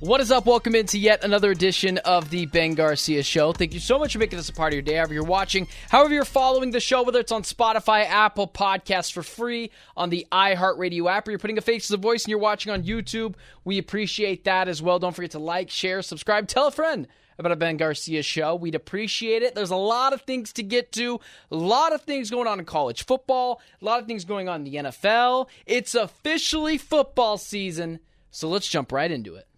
What is up? Welcome into yet another edition of the Ben Garcia Show. Thank you so much for making this a part of your day, however you're watching, however you're following the show, whether it's on Spotify, Apple Podcasts for free, on the iHeartRadio app, or you're putting a face to the voice and you're watching on YouTube. We appreciate that as well. Don't forget to like, share, subscribe, tell a friend about a Ben Garcia Show. We'd appreciate it. There's a lot of things to get to, a lot of things going on in college football, a lot of things going on in the NFL. It's officially football season, so let's jump right into it.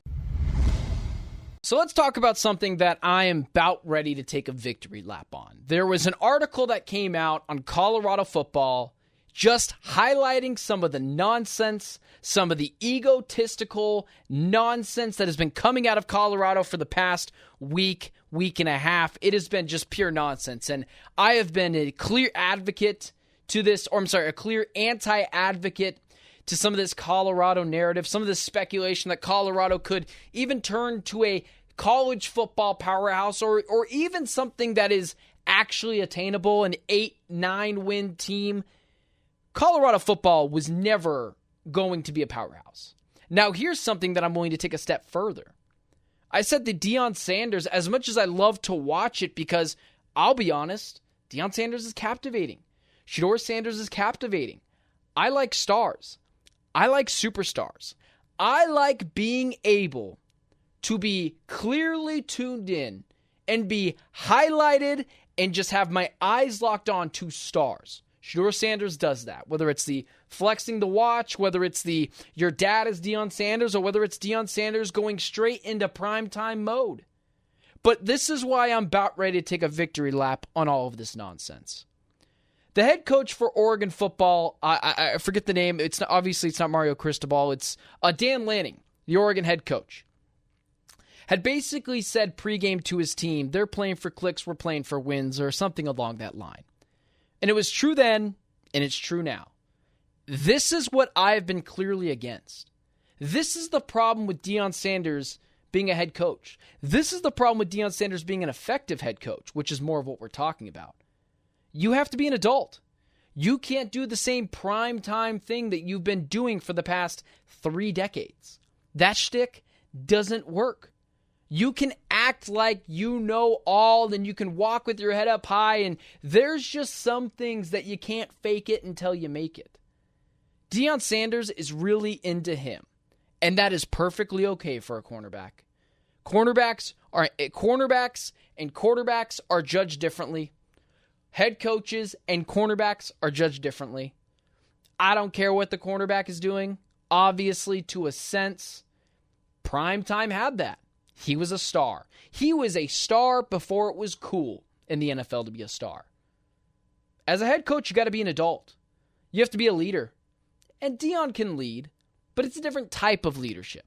So let's talk about something that I am about ready to take a victory lap on. There was an article that came out on Colorado football just highlighting some of the nonsense, some of the egotistical nonsense that has been coming out of Colorado for the past week and a half. It has been just pure nonsense. And I have been a clear advocate to this, a clear anti-advocate to some of this Colorado narrative, some of this speculation that Colorado could even turn to a college football powerhouse or even something that is actually attainable, an 8-9 win team. Colorado football was never going to be a powerhouse. Now, here's something that I'm willing to take a step further. I said that Deion Sanders, as much as I love to watch it, because I'll be honest, Deion Sanders is captivating. Shedeur Sanders is captivating. I like stars. I like superstars. I like being able to be clearly tuned in and be highlighted and just have my eyes locked on to stars. Shedeur Sanders does that, whether it's the flexing the watch, whether it's the your dad is Deion Sanders, or whether it's Deion Sanders going straight into primetime mode. But this is why I'm about ready to take a victory lap on all of this nonsense. The head coach for Oregon football, I forget the name. It's not Mario Cristobal. It's Dan Lanning, the Oregon head coach, had basically said pregame to his team, they're playing for clicks, we're playing for wins, or something along that line. And it was true then, and it's true now. This is what I've been clearly against. This is the problem with Deion Sanders being a head coach. This is the problem with Deion Sanders being an effective head coach, which is more of what we're talking about. You have to be an adult. You can't do the same primetime thing that you've been doing for the past 3 decades. That shtick doesn't work. You can act like you know all, and you can walk with your head up high, and there's just some things that you can't fake it until you make it. Deion Sanders is really into him, and that is perfectly okay for a cornerback. Cornerbacks and quarterbacks are judged differently. Head coaches and cornerbacks are judged differently. I don't care what the cornerback is doing. Obviously, to a sense, primetime had that. He was a star. He was a star before it was cool in the NFL to be a star. As a head coach, you got to be an adult. You have to be a leader. And Deion can lead, but it's a different type of leadership.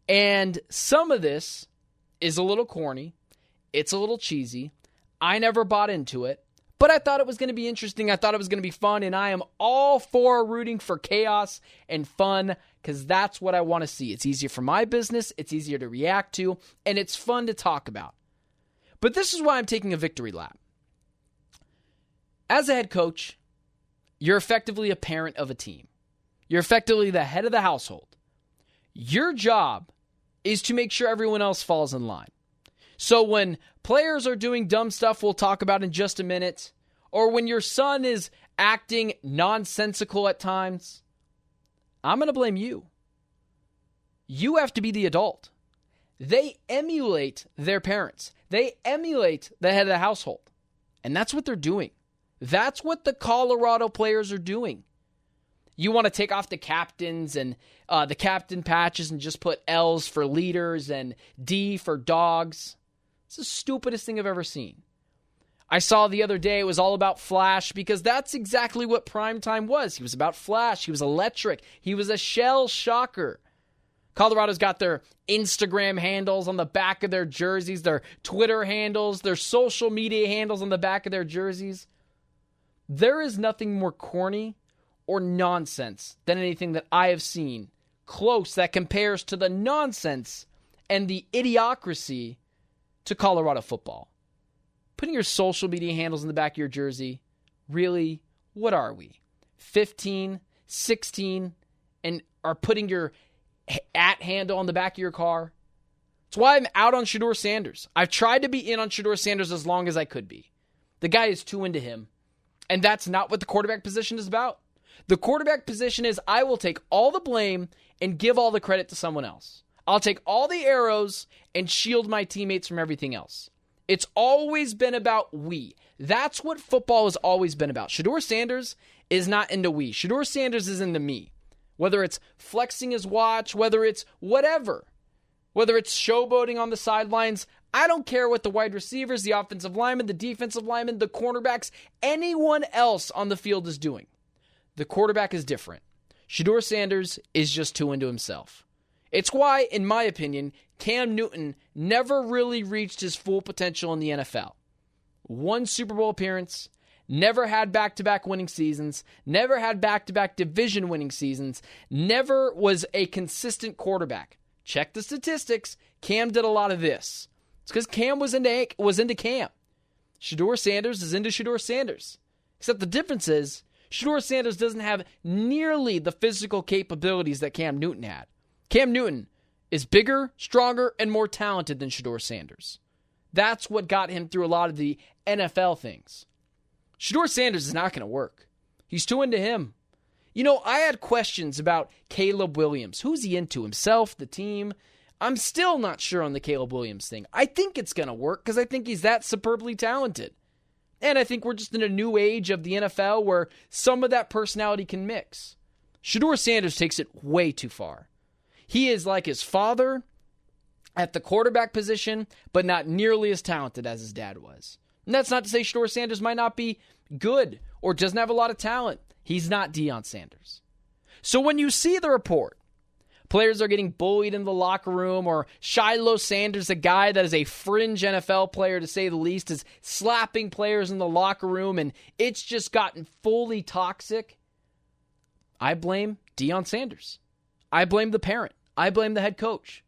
And some of this is a little corny. It's a little cheesy. I never bought into it, but I thought it was going to be interesting. I thought it was going to be fun, and I am all for rooting for chaos and fun because that's what I want to see. It's easier for my business, it's easier to react to, and it's fun to talk about. But this is why I'm taking a victory lap. As a head coach, you're effectively a parent of a team. You're effectively the head of the household. Your job is to make sure everyone else falls in line. So when players are doing dumb stuff we'll talk about in just a minute, or when your son is acting nonsensical at times, I'm going to blame you. You have to be the adult. They emulate their parents. They emulate the head of the household. And that's what they're doing. That's what the Colorado players are doing. You want to take off the captains and the captain patches and just put L's for leaders and D for dogs. It's the stupidest thing I've ever seen. I saw the other day it was all about Flash because that's exactly what primetime was. He was about Flash. He was electric. He was a shell shocker. Colorado's got their Instagram handles on the back of their jerseys, their Twitter handles, their social media handles on the back of their jerseys. There is nothing more corny or nonsense than anything that I have seen close that compares to the nonsense and the idiocracy to Colorado football. Putting your social media handles in the back of your jersey, really, what are we? 15, 16, and are putting your at handle on the back of your car. It's why I'm out on Shedeur Sanders. I've tried to be in on Shedeur Sanders as long as I could be. The guy is too into him. And that's not what the quarterback position is about. The quarterback position is I will take all the blame and give all the credit to someone else. I'll take all the arrows and shield my teammates from everything else. It's always been about we. That's what football has always been about. Shedeur Sanders is not into we. Shedeur Sanders is into me. Whether it's flexing his watch, whether it's whatever. Whether it's showboating on the sidelines, I don't care what the wide receivers, the offensive linemen, the defensive linemen, the cornerbacks, anyone else on the field is doing. The quarterback is different. Shedeur Sanders is just too into himself. It's why, in my opinion, Cam Newton never really reached his full potential in the NFL. One Super Bowl appearance, never had back-to-back winning seasons, never had back-to-back division winning seasons, never was a consistent quarterback. Check the statistics. Cam did a lot of this. It's because Cam was into Cam. Shedeur Sanders is into Shedeur Sanders. Except the difference is, Shedeur Sanders doesn't have nearly the physical capabilities that Cam Newton had. Cam Newton is bigger, stronger, and more talented than Shedeur Sanders. That's what got him through a lot of the NFL things. Shedeur Sanders is not going to work. He's too into him. You know, I had questions about Caleb Williams. Who's he into? Himself? The team? I'm still not sure on the Caleb Williams thing. I think it's going to work because I think he's that superbly talented. And I think we're just in a new age of the NFL where some of that personality can mix. Shedeur Sanders takes it way too far. He is like his father at the quarterback position, but not nearly as talented as his dad was. And that's not to say Shedeur Sanders might not be good or doesn't have a lot of talent. He's not Deion Sanders. So when you see the report, players are getting bullied in the locker room, or Shiloh Sanders, a guy that is a fringe NFL player to say the least, is slapping players in the locker room, and it's just gotten fully toxic, I blame Deion Sanders. I blame the parent. I blame the head coach.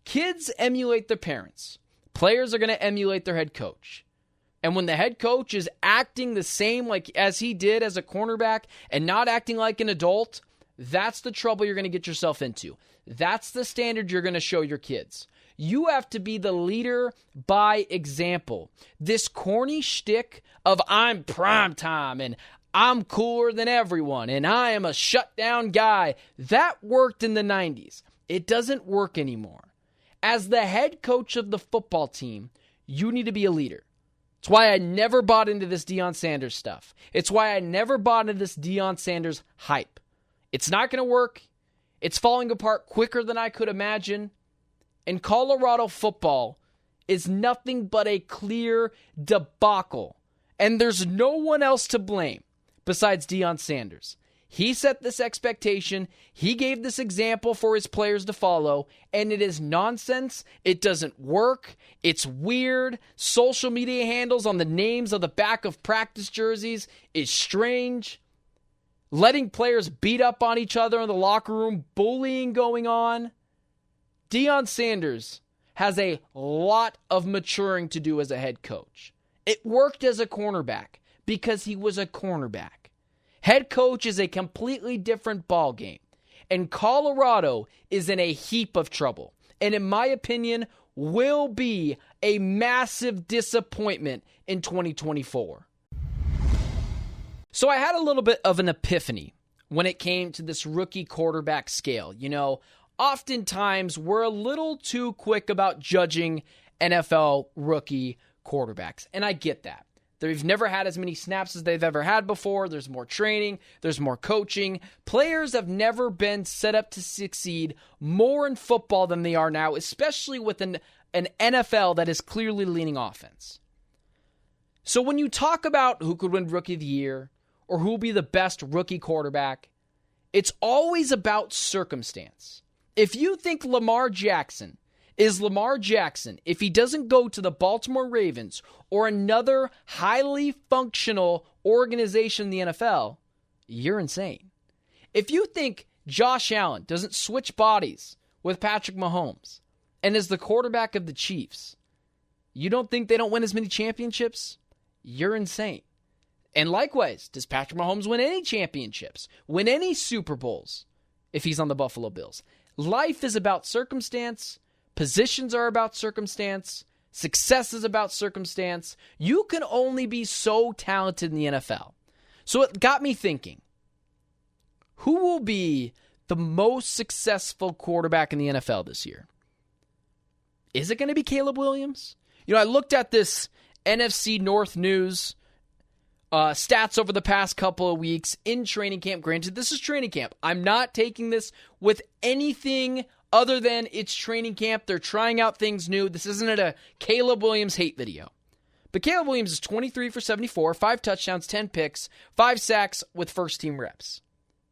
Kids emulate their parents. Players are going to emulate their head coach. And when the head coach is acting the same like as he did as a cornerback and not acting like an adult, that's the trouble you're going to get yourself into. That's the standard you're going to show your kids. You have to be the leader by example. This corny shtick of I'm prime time and I'm cooler than everyone and I am a shutdown guy, that worked in the 90s. It doesn't work anymore. As the head coach of the football team, you need to be a leader. It's why I never bought into this Deion Sanders stuff. It's why I never bought into this Deion Sanders hype. It's not going to work. It's falling apart quicker than I could imagine. And Colorado football is nothing but a clear debacle. And there's no one else to blame besides Deion Sanders. He set this expectation. He gave this example for his players to follow, and it is nonsense. It doesn't work. It's weird. Social media handles on the names of the back of practice jerseys is strange. Letting players beat up on each other in the locker room, bullying going on. Deion Sanders has a lot of maturing to do as a head coach. It worked as a cornerback because he was a cornerback. Head coach is a completely different ballgame. And Colorado is in a heap of trouble. And in my opinion, will be a massive disappointment in 2024. So I had a little bit of an epiphany when it came to this rookie quarterback scale. You know, oftentimes we're a little too quick about judging NFL rookie quarterbacks. And I get that. They've never had as many snaps as they've ever had before. There's more training. There's more coaching. Players have never been set up to succeed more in football than they are now, especially with an NFL that is clearly leaning offense. So when you talk about who could win Rookie of the Year or who will be the best rookie quarterback, it's always about circumstance. If you think Lamar Jackson is Lamar Jackson if he doesn't go to the Baltimore Ravens or another highly functional organization in the NFL, you're insane. If you think Josh Allen doesn't switch bodies with Patrick Mahomes and is the quarterback of the Chiefs, you don't think they don't win as many championships? You're insane. And likewise, does Patrick Mahomes win any championships, win any Super Bowls if he's on the Buffalo Bills? Life is about circumstance. Positions are about circumstance. Success is about circumstance. You can only be so talented in the NFL. So it got me thinking, who will be the most successful quarterback in the NFL this year? Is it going to be Caleb Williams? I looked at this NFC North news stats over the past couple of weeks in training camp. Granted, this is training camp. I'm not taking this with anything other than it's training camp. They're trying out things new. This isn't a Caleb Williams hate video. But Caleb Williams is 23 for 74, 5 touchdowns, 10 picks, 5 sacks with first-team reps.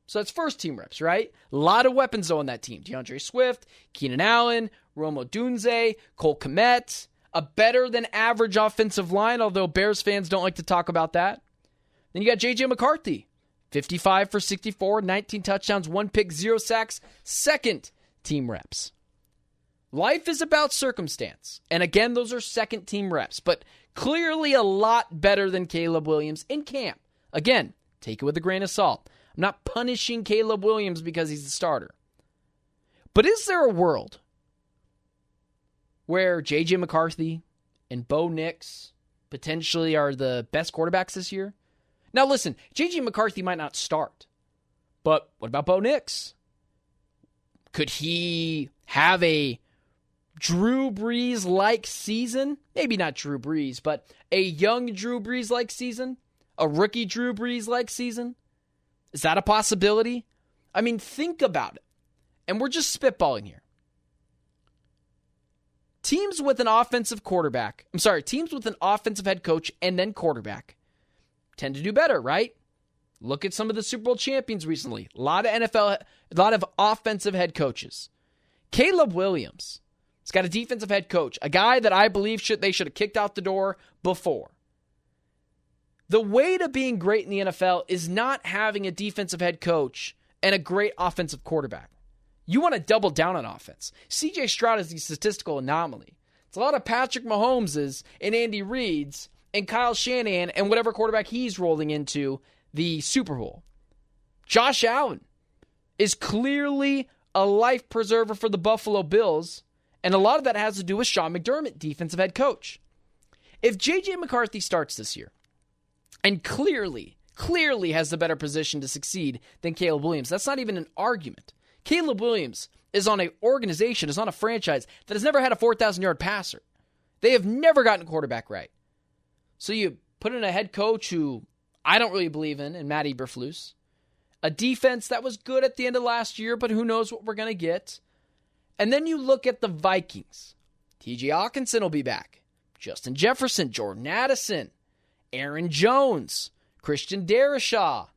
So that's first-team reps, right? A lot of weapons, though, on that team. DeAndre Swift, Keenan Allen, Rome Odunze, Cole Kmet, a better-than-average offensive line, although Bears fans don't like to talk about that. Then you got J.J. McCarthy, 55 for 64, 19 touchdowns, 1 pick, 0 sacks, second-team reps. Life is about circumstance. And again, those are second-team reps, but clearly a lot better than Caleb Williams in camp. Again, take it with a grain of salt. I'm not punishing Caleb Williams because he's the starter. But is there a world where J.J. McCarthy and Bo Nix potentially are the best quarterbacks this year? Now listen, J.J. McCarthy might not start, but what about Bo Nix? Could he have a Drew Brees-like season? Maybe not Drew Brees, but a young Drew Brees-like season? A rookie Drew Brees-like season? Is that a possibility? I mean, think about it. And we're just spitballing here. Teams with an offensive head coach and then quarterback tend to do better, right? Look at some of the Super Bowl champions recently. A lot of offensive head coaches. Caleb Williams has got a defensive head coach, a guy that I believe they should have kicked out the door before. The way to being great in the NFL is not having a defensive head coach and a great offensive quarterback. You want to double down on offense. C.J. Stroud is the statistical anomaly. It's a lot of Patrick Mahomeses and Andy Reid's and Kyle Shanahan and whatever quarterback he's rolling into the Super Bowl. Josh Allen is clearly a life preserver for the Buffalo Bills, and a lot of that has to do with Sean McDermott, defensive head coach. If J.J. McCarthy starts this year, and clearly has the better position to succeed than Caleb Williams, that's not even an argument. Caleb Williams is on an organization, is on a franchise that has never had a 4,000-yard passer. They have never gotten a quarterback right. So you put in a head coach who I don't really believe in Matt Eberflus. A defense that was good at the end of last year, but who knows what we're going to get. And then you look at the Vikings. T.J. Hawkinson will be back. Justin Jefferson, Jordan Addison, Aaron Jones, Christian Darrisaw.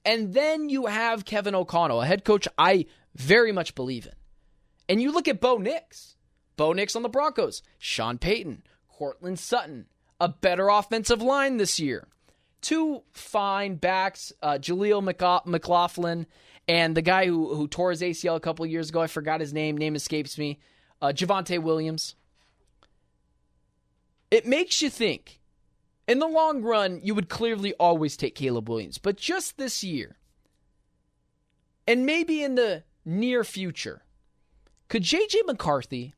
And then you have Kevin O'Connell, a head coach I very much believe in. And you look at Bo Nix. Bo Nix on the Broncos. Sean Payton, Cortland Sutton. A better offensive line this year. 2 fine backs, Jaleel McLaughlin, and the guy who tore his ACL a couple of years ago. I forgot his name. Name escapes me. Javonte Williams. It makes you think. In the long run, you would clearly always take Caleb Williams. But just this year, and maybe in the near future, could J.J. McCarthy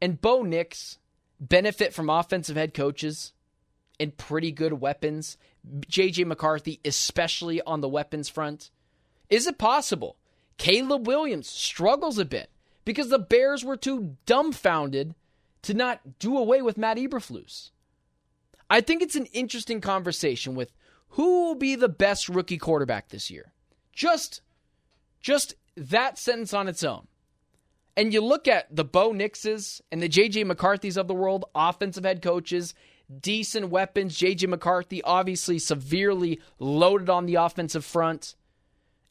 and Bo Nix benefit from offensive head coaches and pretty good weapons? J.J. McCarthy, especially on the weapons front. Is it possible? Caleb Williams struggles a bit because the Bears were too dumbfounded to not do away with Matt Eberflus. I think it's an interesting conversation with who will be the best rookie quarterback this year. Just that sentence on its own. And you look at the Bo Nixes and the J.J. McCarthys of the world, offensive head coaches, decent weapons. J.J. McCarthy obviously severely loaded on the offensive front.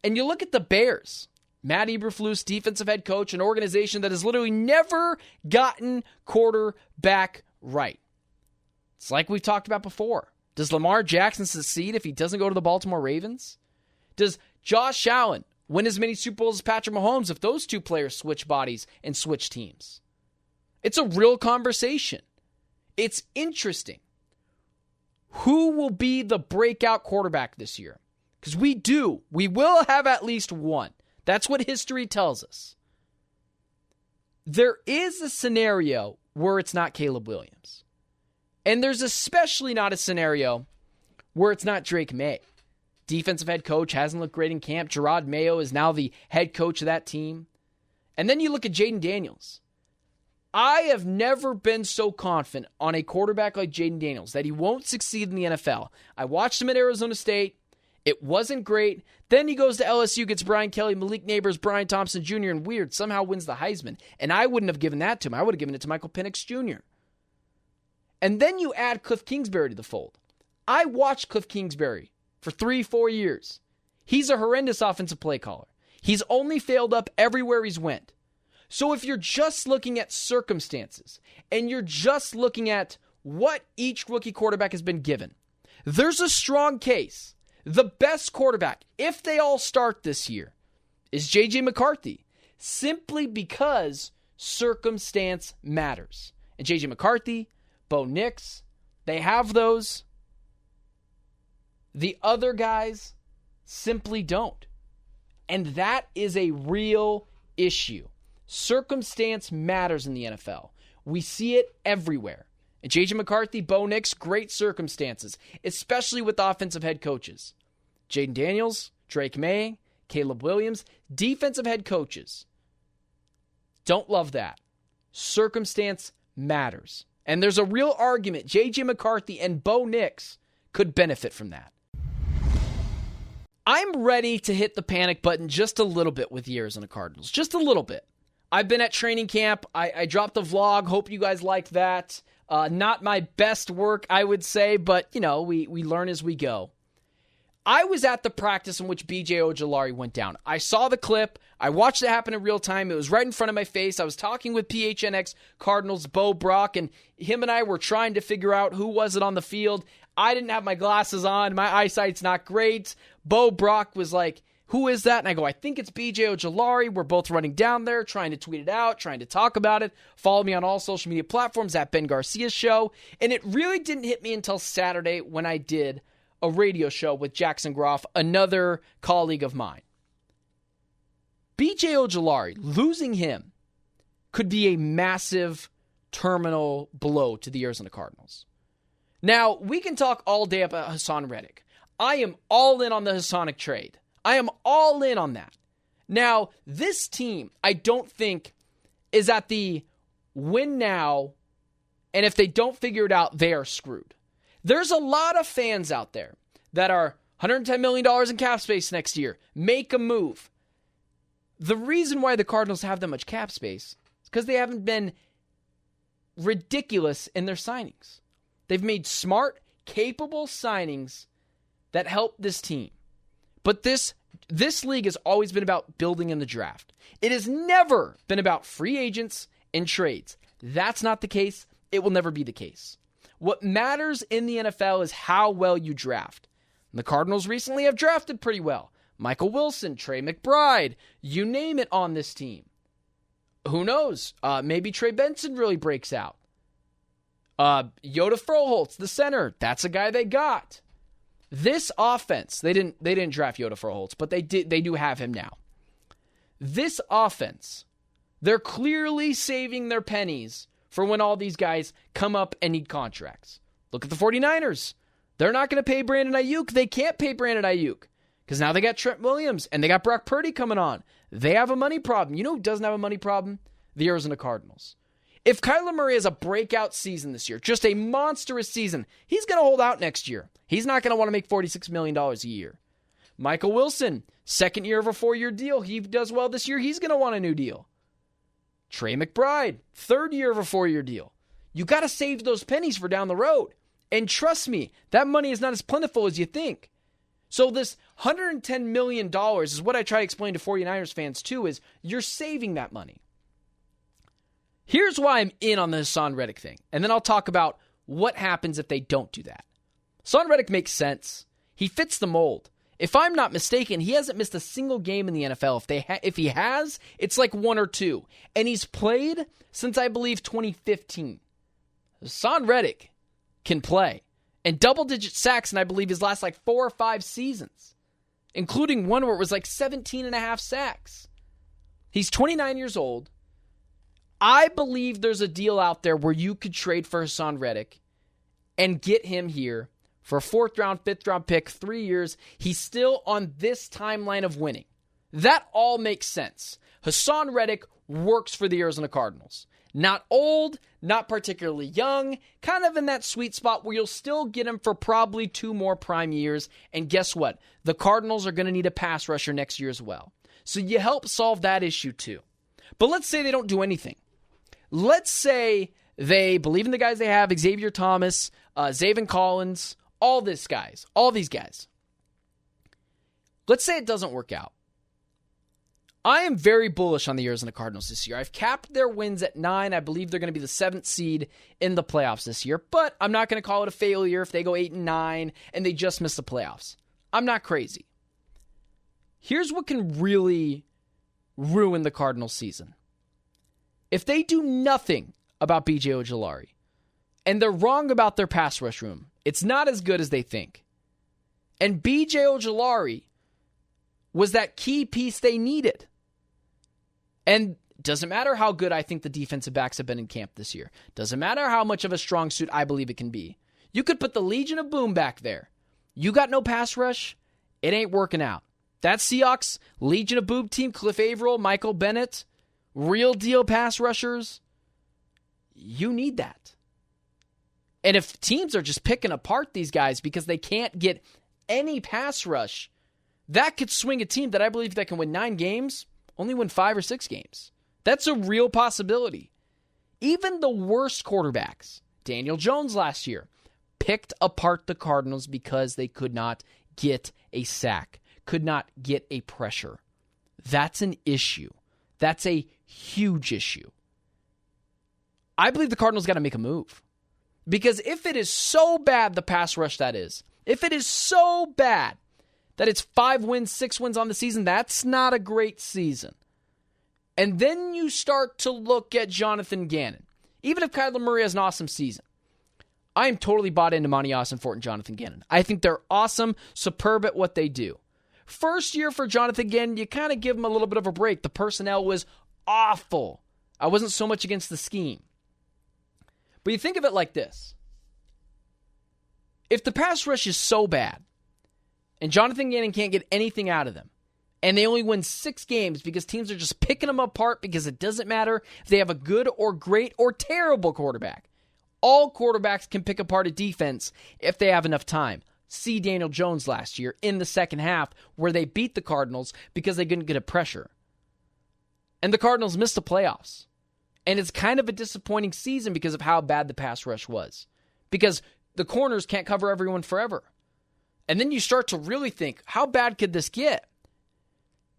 And you look at the Bears. Matt Eberflus, defensive head coach, an organization that has literally never gotten quarterback right. It's like we've talked about before. Does Lamar Jackson succeed if he doesn't go to the Baltimore Ravens? Does Josh Allen win as many Super Bowls as Patrick Mahomes if those two players switch bodies and switch teams? It's a real conversation. It's interesting. Who will be the breakout quarterback this year? Because we will have at least one. That's what history tells us. there is a scenario where it's not Caleb Williams. And there's especially not a scenario where it's not Drake May. Defensive head coach hasn't looked great in camp. Gerard Mayo is now the head coach of that team. And then you look at Jaden Daniels. I have never been so confident on a quarterback like Jaden Daniels that he won't succeed in the NFL. I watched him at Arizona State. It wasn't great. Then he goes to LSU, gets Brian Kelly, Malik Neighbors, Brian Thompson Jr., and weird, somehow wins the Heisman. And I wouldn't have given that to him. I would have given it to Michael Penix Jr. And then you add Cliff Kingsbury to the fold. I watched Cliff Kingsbury for 3-4 years. He's a horrendous offensive play caller. He's only failed up everywhere he's went. So if you're just looking at circumstances and you're just looking at what each rookie quarterback has been given, there's a strong case. The best quarterback, if they all start this year, is J.J. McCarthy, simply because circumstance matters. And J.J. McCarthy, Bo Nix, they have those. The other guys simply don't. And that is a real issue. Circumstance matters in the NFL. We see it everywhere. And J.J. McCarthy, Bo Nix, great circumstances, especially with offensive head coaches. Jaden Daniels, Drake May, Caleb Williams, defensive head coaches. Don't love that. Circumstance matters. And there's a real argument J.J. McCarthy and Bo Nix could benefit from that. I'm ready to hit the panic button just a little bit with the Arizona Cardinals. Just a little bit. I've been at training camp. I dropped a vlog. Hope you guys liked that. Not my best work, I would say, but, we learn as we go. I was at the practice in which B.J. Ojulari went down. I saw the clip. I watched it happen in real time. It was right in front of my face. I was talking with PHNX Cardinals Bo Brock, and him and I were trying to figure out who was it on the field. I didn't have my glasses on. My eyesight's not great. Bo Brock was like, who is that? And I go, I think it's B.J. Ojulari. We're both running down there, trying to tweet it out, trying to talk about it. Follow me on all social media platforms at Ben Garcia Show. And it really didn't hit me until Saturday when I did a radio show with Jackson Groff, another colleague of mine. B.J. Ojulari, losing him could be a massive terminal blow to the Arizona Cardinals. Now, we can talk all day about Hassan Reddick. I am all in on the Hassanic trade. I am all in on that. Now, this team, I don't think, is at the win now, and if they don't figure it out, they are screwed. There's a lot of fans out there that are $110 million in cap space next year. Make a move. The reason why the Cardinals have that much cap space is because they haven't been ridiculous in their signings. They've made smart, capable signings that help this team. But this league has always been about building in the draft. It has never been about free agents and trades. That's not the case. It will never be the case. What matters in the NFL is how well you draft. And the Cardinals recently have drafted pretty well. Michael Wilson, Trey McBride, you name it on this team. Who knows? Maybe Trey Benson really breaks out. Yoda Froholtz, the center, that's a guy they got. This offense, they didn't draft Yoda Froholtz, but they do have him now. This offense, they're clearly saving their pennies for when all these guys come up and need contracts. Look at the 49ers. They're not going to pay Brandon Ayuk. They can't pay Brandon Ayuk because now they got Trent Williams and they got Brock Purdy coming on. They have a money problem. You know who doesn't have a money problem? The Arizona Cardinals. If Kyler Murray has a breakout season this year, just a monstrous season, he's going to hold out next year. He's not going to want to make $46 million a year. Michael Wilson, second year of a 4-year deal. He does well this year. He's going to want a new deal. Trey McBride, third year of a 4-year deal. You got to save those pennies for down the road. And trust me, that money is not as plentiful as you think. So this $110 million is what I try to explain to 49ers fans too, is you're saving that money. Here's why I'm in on the Hassan Reddick thing. And then I'll talk about what happens if they don't do that. Hassan Reddick makes sense. He fits the mold. If I'm not mistaken, he hasn't missed a single game in the NFL. If he has, it's like 1 or 2. And he's played since, I believe, 2015. Hassan Reddick can play. And double-digit sacks in, I believe, his last 4 or 5 seasons. Including one where it was 17 and a half sacks. He's 29 years old. I believe there's a deal out there where you could trade for Hassan Reddick and get him here for a 4th round, 5th round pick, 3 years. He's still on this timeline of winning. That all makes sense. Hassan Reddick works for the Arizona Cardinals. Not old, not particularly young, kind of in that sweet spot where you'll still get him for probably 2 more prime years. And guess what? The Cardinals are going to need a pass rusher next year as well. So you help solve that issue too. But let's say they don't do anything. Let's say they believe in the guys they have, Xavier Thomas, Zaven Collins, all these guys. Let's say it doesn't work out. I am very bullish on the Arizona Cardinals this year. I've capped their wins at 9. I believe they're going to be the 7th seed in the playoffs this year, but I'm not going to call it a failure if they go 8-9 and they just miss the playoffs. I'm not crazy. Here's what can really ruin the Cardinals season. If they do nothing about B.J. Ojulari, and they're wrong about their pass rush room, it's not as good as they think. And B.J. Ojulari was that key piece they needed. And doesn't matter how good I think the defensive backs have been in camp this year. Doesn't matter how much of a strong suit I believe it can be. You could put the Legion of Boom back there. You got no pass rush, it ain't working out. That Seahawks Legion of Boom team, Cliff Averill, Michael Bennett, real deal pass rushers, you need that. And if teams are just picking apart these guys because they can't get any pass rush, that could swing a team that I believe that can win 9 games, only win 5 or 6 games. That's a real possibility. Even the worst quarterbacks, Daniel Jones last year, picked apart the Cardinals because they could not get a sack, could not get a pressure. That's an issue. That's a huge issue. I believe the Cardinals got to make a move. Because if it is so bad, the pass rush that is, if it is so bad that it's 5 wins, 6 wins on the season, that's not a great season. And then you start to look at Jonathan Gannon. Even if Kyler Murray has an awesome season, I am totally bought into Monty Ossenfort and Jonathan Gannon. I think they're awesome, superb at what they do. First year for Jonathan Gannon, you kind of give him a little bit of a break. The personnel was awful. I wasn't so much against the scheme. But you think of it like this. If the pass rush is so bad, and Jonathan Gannon can't get anything out of them, and they only win 6 games because teams are just picking them apart because it doesn't matter if they have a good or great or terrible quarterback. All quarterbacks can pick apart a defense if they have enough time. See Daniel Jones last year in the second half where they beat the Cardinals because they couldn't get a pressure. And the Cardinals missed the playoffs. And it's kind of a disappointing season because of how bad the pass rush was. Because the corners can't cover everyone forever. And then you start to really think, how bad could this get?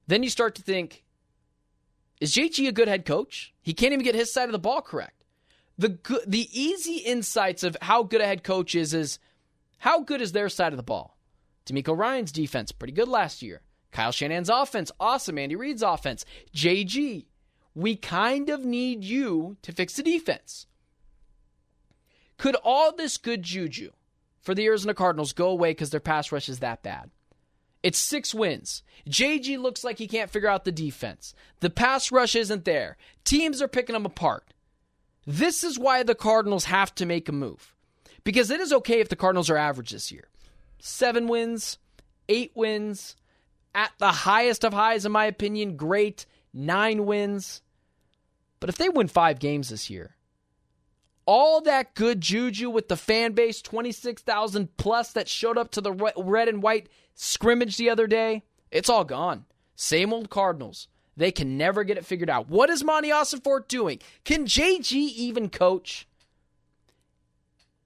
Then you start to think, is JG a good head coach? He can't even get his side of the ball correct. The easy insights of how good a head coach is how good is their side of the ball? D'Amico Ryan's defense, pretty good last year. Kyle Shanahan's offense, awesome. Andy Reid's offense. JG, we kind of need you to fix the defense. Could all this good juju for the Arizona Cardinals go away because their pass rush is that bad? It's 6 wins. JG looks like he can't figure out the defense. The pass rush isn't there. Teams are picking them apart. This is why the Cardinals have to make a move. Because it is okay if the Cardinals are average this year. 7 wins, 8 wins, at the highest of highs, in my opinion, great. 9 wins. But if they win 5 games this year, all that good juju with the fan base, 26,000 plus that showed up to the red and white scrimmage the other day, it's all gone. Same old Cardinals. They can never get it figured out. What is Monty Ossenfort doing? Can JG even coach?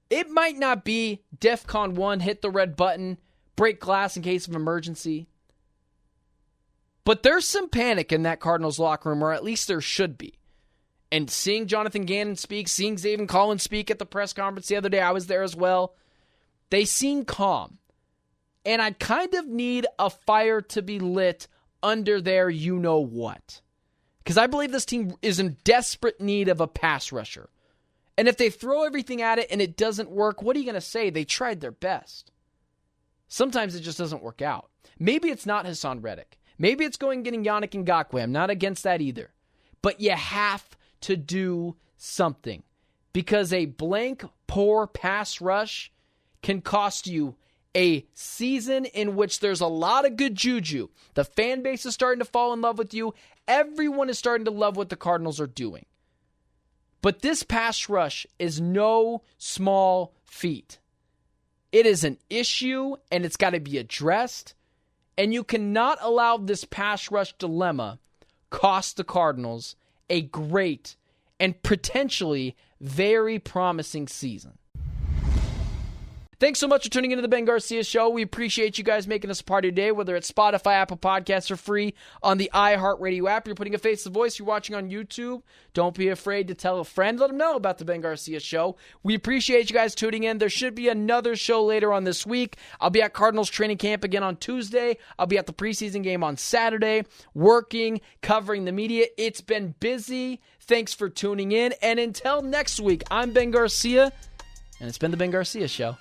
It might not be DEFCON 1, hit the red button, break glass in case of emergency. But there's some panic in that Cardinals locker room, or at least there should be. And seeing Jonathan Gannon speak, seeing Zaven Collins speak at the press conference the other day, I was there as well. They seem calm. And I kind of need a fire to be lit under their you-know-what. Because I believe this team is in desperate need of a pass rusher. And if they throw everything at it and it doesn't work, what are you going to say? They tried their best. Sometimes it just doesn't work out. Maybe it's not Hassan Reddick. Maybe it's going getting Yannick Ngakoue. I'm not against that either. But you have to do something, because a blank, poor pass rush can cost you a season in which there's a lot of good juju. The fan base is starting to fall in love with you. Everyone is starting to love what the Cardinals are doing. But this pass rush is no small feat. It is an issue, and it's got to be addressed. And you cannot allow this pass rush dilemma cost the Cardinals a great and potentially very promising season. Thanks so much for tuning into the Ben Garcia Show. We appreciate you guys making us a part of your day, whether it's Spotify, Apple Podcasts, or free on the iHeartRadio app. You're putting a face to the voice. You're watching on YouTube. Don't be afraid to tell a friend. Let them know about the Ben Garcia Show. We appreciate you guys tuning in. There should be another show later on this week. I'll be at Cardinals training camp again on Tuesday. I'll be at the preseason game on Saturday, working, covering the media. It's been busy. Thanks for tuning in. And until next week, I'm Ben Garcia, and it's been the Ben Garcia Show.